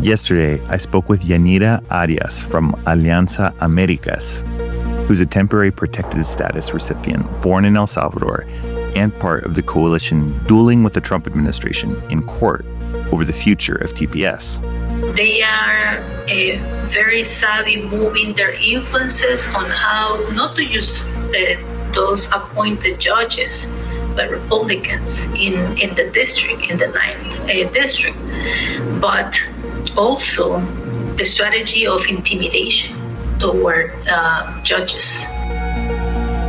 Yesterday, I spoke with Yanira Arias from Alianza Americas, who's a temporary protected status recipient born in El Salvador and part of the coalition dueling with the Trump administration in court over the future of TPS. They are very savvy moving their influences on how not to use those appointed judges, but Republicans in the district, in the 9th district, but also the strategy of intimidation toward judges.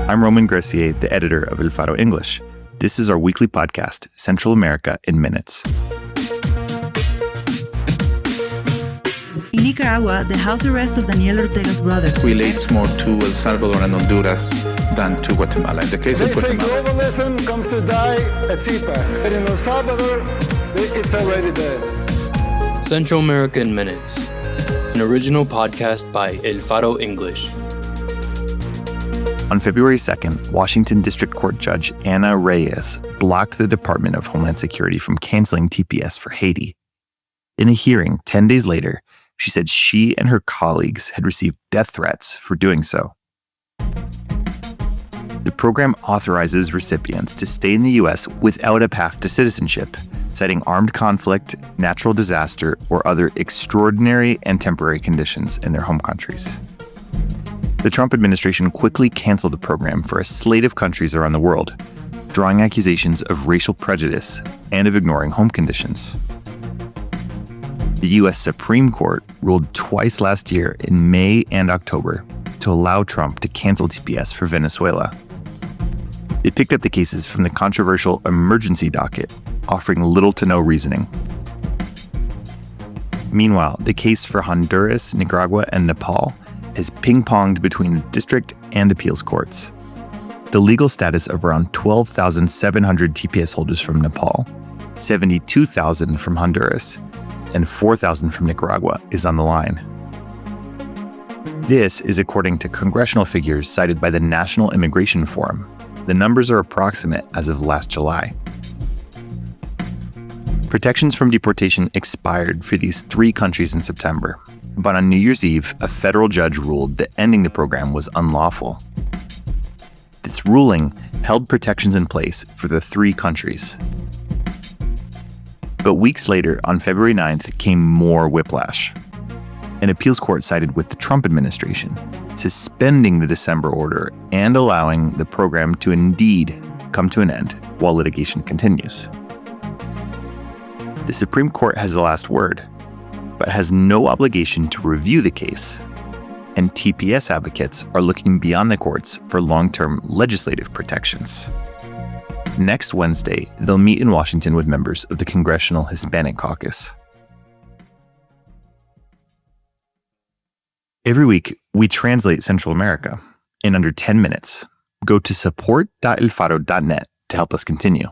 I'm Roman Gressier, the editor of El Faro English. This is our weekly podcast, Central America in Minutes. In Nicaragua, the house arrest of Daniel Ortega's brother relates more to El Salvador and Honduras than to Guatemala. In the case of Guatemala, they say globalism comes to die at CPAC, but in El Salvador, it's already dead. Central America in Minutes, an original podcast by El Faro English. On February 2nd, Washington District Court Judge Ana Reyes blocked the Department of Homeland Security from canceling TPS for Haiti. In a hearing 10 days later, she said she and her colleagues had received death threats for doing so. The program authorizes recipients to stay in the U.S. without a path to citizenship, citing armed conflict, natural disaster, or other extraordinary and temporary conditions in their home countries. The Trump administration quickly canceled the program for a slate of countries around the world, drawing accusations of racial prejudice and of ignoring home conditions. The U.S. Supreme Court ruled twice last year in May and October to allow Trump to cancel TPS for Venezuela. It picked up the cases from the controversial emergency docket, offering little to no reasoning. Meanwhile, the case for Honduras, Nicaragua, and Nepal has ping-ponged between the district and appeals courts. The legal status of around 12,700 TPS holders from Nepal, 72,000 from Honduras, and 4,000 from Nicaragua is on the line. This is according to congressional figures cited by the National Immigration Forum. The numbers are approximate as of last July. Protections from deportation expired for these three countries in September, but on New Year's Eve, a federal judge ruled that ending the program was unlawful. This ruling held protections in place for the three countries. But weeks later, on February 9th, came more whiplash. An appeals court sided with the Trump administration, suspending the December order and allowing the program to indeed come to an end while litigation continues. The Supreme Court has the last word, but has no obligation to review the case, and TPS advocates are looking beyond the courts for long-term legislative protections. Next Wednesday, they'll meet in Washington with members of the Congressional Hispanic Caucus. Every week, we translate Central America in under 10 minutes. Go to support.elfaro.net to help us continue.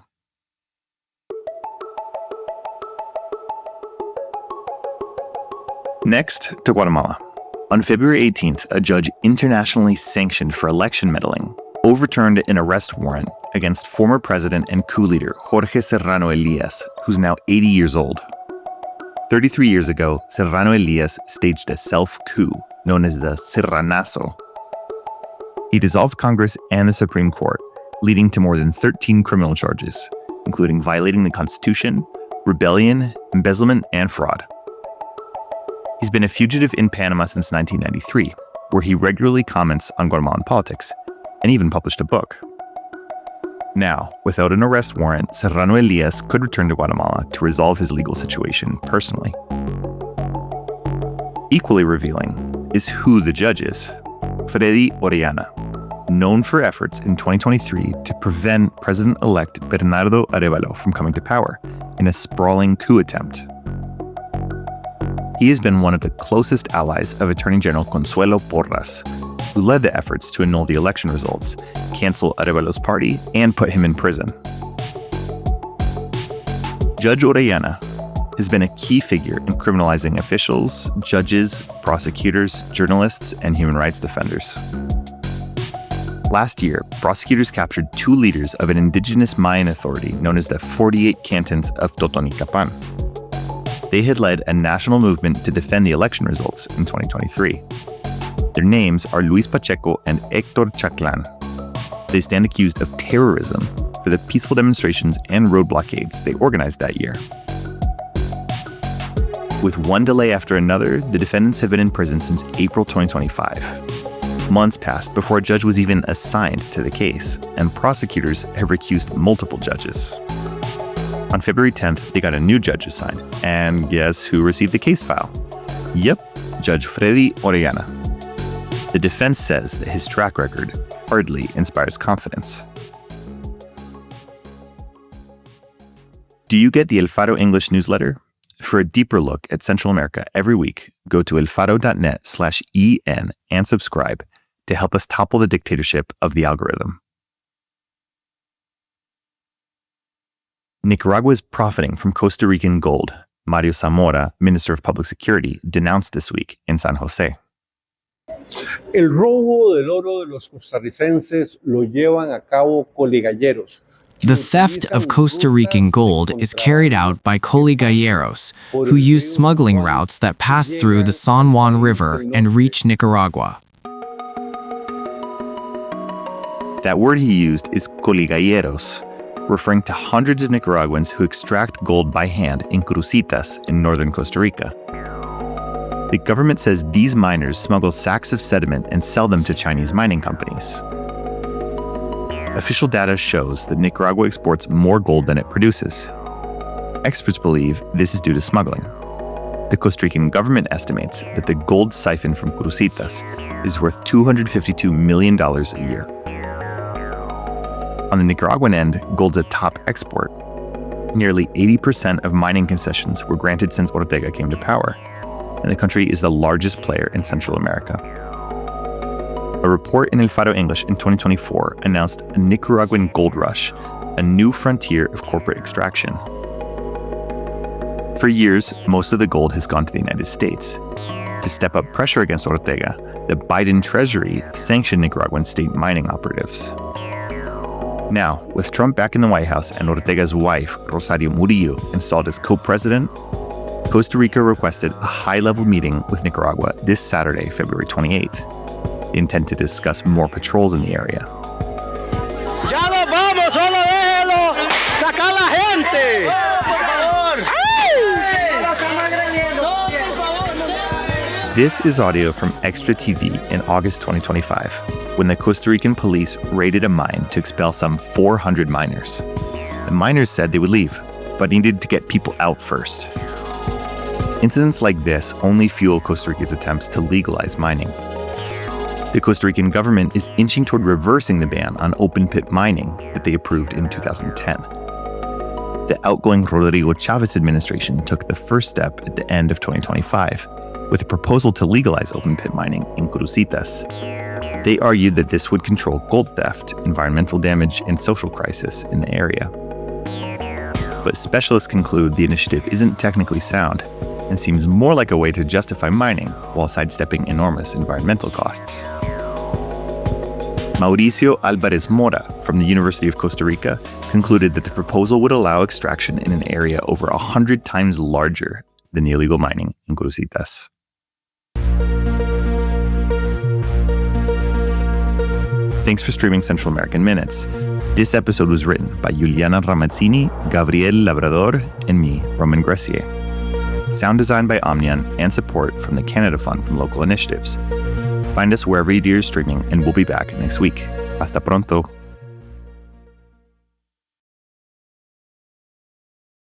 Next, to Guatemala. On February 18th, a judge internationally sanctioned for election meddling overturned an arrest warrant against former president and coup leader Jorge Serrano Elias, who's now 80 years old. 33 years ago, Serrano Elias staged a self-coup known as the Serranazo. He dissolved Congress and the Supreme Court, leading to more than 13 criminal charges, including violating the Constitution, rebellion, embezzlement, and fraud. He's been a fugitive in Panama since 1993, where he regularly comments on Guatemalan politics, and even published a book. Now, without an arrest warrant, Serrano Elias could return to Guatemala to resolve his legal situation personally. Equally revealing is who the judge is, Freddy Orellana, known for efforts in 2023 to prevent President-elect Bernardo Arévalo from coming to power in a sprawling coup attempt. He has been one of the closest allies of Attorney General Consuelo Porras, who led the efforts to annul the election results, cancel Arévalo's party, and put him in prison. Judge Orellana has been a key figure in criminalizing officials, judges, prosecutors, journalists, and human rights defenders. Last year, prosecutors captured two leaders of an indigenous Mayan authority known as the 48 Cantons of Totonicapán. They had led a national movement to defend the election results in 2023. Their names are Luis Pacheco and Héctor Chaclan. They stand accused of terrorism for the peaceful demonstrations and road blockades they organized that year. With one delay after another, the defendants have been in prison since April 2025. Months passed before a judge was even assigned to the case, and prosecutors have recused multiple judges. On February 10th, they got a new judge assigned, and guess who received the case file? Yep, Judge Freddy Orellana. The defense says that his track record hardly inspires confidence. Do you get the El Faro English newsletter? For a deeper look at Central America every week, go to elfaro.net/en and subscribe to help us topple the dictatorship of the algorithm. Nicaragua is profiting from Costa Rican gold, Mario Zamora, Minister of Public Security, denounced this week in San Jose. El robo del oro de los costarricenses lo llevan a cabo coligalleros. The theft of Costa Rican gold is carried out by coligalleros, who use smuggling routes that pass through the San Juan River and reach Nicaragua. That word he used is coligalleros, referring to hundreds of Nicaraguans who extract gold by hand in crucitas in northern Costa Rica. The government says these miners smuggle sacks of sediment and sell them to Chinese mining companies. Official data shows that Nicaragua exports more gold than it produces. Experts believe this is due to smuggling. The Costa Rican government estimates that the gold siphoned from crucitas is worth $252 million a year. On the Nicaraguan end, gold's a top export. Nearly 80% of mining concessions were granted since Ortega came to power, and the country is the largest player in Central America. A report in El Faro English in 2024 announced a Nicaraguan gold rush, a new frontier of corporate extraction. For years, most of the gold has gone to the United States. To step up pressure against Ortega, the Biden Treasury sanctioned Nicaraguan state mining operatives. Now, with Trump back in the White House and Ortega's wife, Rosario Murillo, installed as co-president, Costa Rica requested a high-level meeting with Nicaragua this Saturday, February 28th. They intend to discuss more patrols in the area. ¡Ya nos vamos! ¡Solo déjelo sacar la gente! This is audio from Extra TV in August 2025, when the Costa Rican police raided a mine to expel some 400 miners. The miners said they would leave, but needed to get people out first. Incidents like this only fuel Costa Rica's attempts to legalize mining. The Costa Rican government is inching toward reversing the ban on open-pit mining that they approved in 2010. The outgoing Rodrigo Chavez administration took the first step at the end of 2025 with a proposal to legalize open-pit mining in crucitas. They argued that this would control gold theft, environmental damage, and social crisis in the area. But specialists conclude the initiative isn't technically sound and seems more like a way to justify mining while sidestepping enormous environmental costs. Mauricio Alvarez Mora from the University of Costa Rica concluded that the proposal would allow extraction in an area over 100 times larger than the illegal mining in crucitas. Thanks for streaming Central American Minutes. This episode was written by Yuliana Ramazzini, Gabriel Labrador, and me, Roman Gressier. Sound design by Omnian and support from the Canada Fund from Local Initiatives. Find us wherever you do your streaming, and we'll be back next week. Hasta pronto.